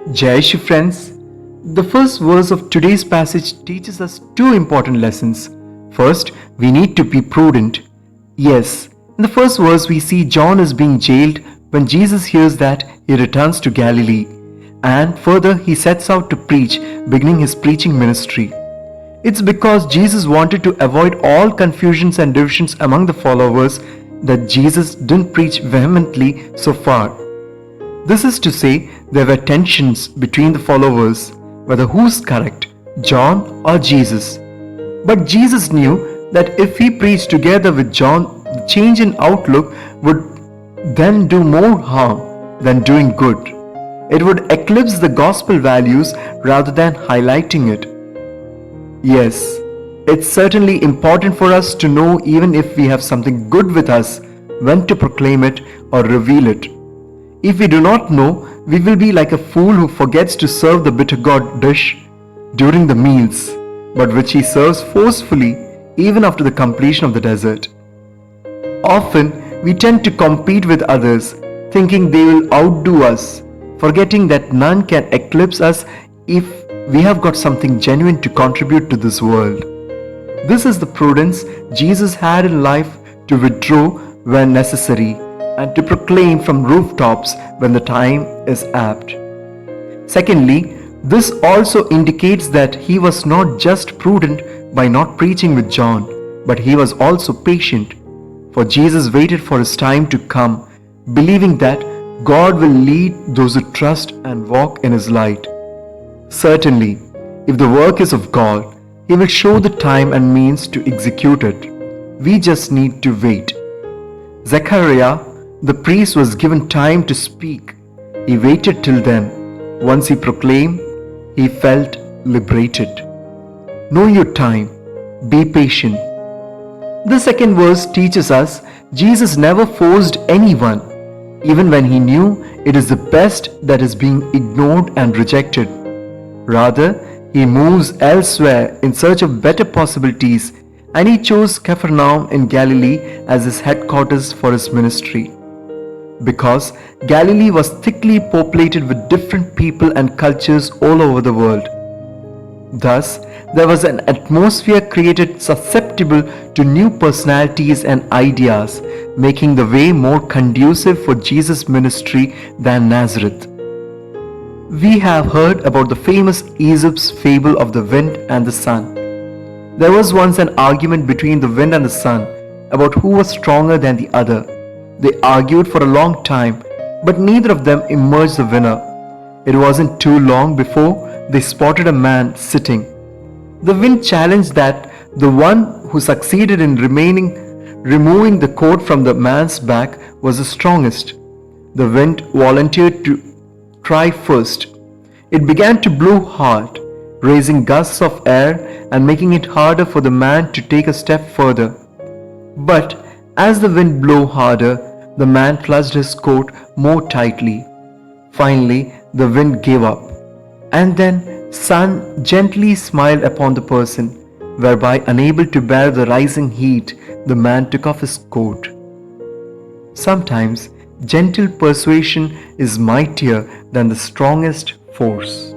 Jai Shri friends, the first verse of today's passage teaches us two important lessons. First, we need to be prudent. Yes, in the first verse we see John is being jailed when Jesus hears that he returns to Galilee. And further, he sets out to preach, beginning his preaching ministry. It's because Jesus wanted to avoid all confusions and divisions among the followers that Jesus didn't preach vehemently so far. This is to say, there were tensions between the followers, whether who's correct, John or Jesus. But Jesus knew that if he preached together with John, the change in outlook would then do more harm than doing good. It would eclipse the gospel values rather than highlighting it. Yes, it's certainly important for us to know, even if we have something good with us, when to proclaim it or reveal it. If we do not know, we will be like a fool who forgets to serve the bitter gourd dish during the meals, but which he serves forcefully even after the completion of the dessert. Often, we tend to compete with others, thinking they will outdo us, forgetting that none can eclipse us if we have got something genuine to contribute to this world. This is the prudence Jesus had in life, to withdraw when necessary and to proclaim from rooftops when the time is apt. Secondly, this also indicates that he was not just prudent by not preaching with John, but he was also patient, for Jesus waited for his time to come, believing that God will lead those who trust and walk in his light. Certainly, if the work is of God, he will show the time and means to execute it. We just need to wait. Zechariah, the priest, was given time to speak. He waited till then. Once he proclaimed, he felt liberated. Know your time. Be patient. The second verse teaches us Jesus never forced anyone, even when he knew it is the best that is being ignored and rejected. Rather, he moves elsewhere in search of better possibilities, and he chose Capernaum in Galilee as his headquarters for his ministry. Because Galilee was thickly populated with different people and cultures all over the world. Thus, there was an atmosphere created susceptible to new personalities and ideas, making the way more conducive for Jesus' ministry than Nazareth. We have heard about the famous Aesop's fable of the wind and the sun. There was once an argument between the wind and the sun about who was stronger than the other. They argued for a long time, but neither of them emerged the winner. It wasn't too long before they spotted a man sitting. The wind challenged that the one who succeeded in removing the coat from the man's back was the strongest. The wind volunteered to try first. It began to blow hard, raising gusts of air and making it harder for the man to take a step further. But as the wind blew harder, the man clutched his coat more tightly. Finally, the wind gave up, and then sun gently smiled upon the person, whereby unable to bear the rising heat, the man took off his coat. Sometimes gentle persuasion is mightier than the strongest force.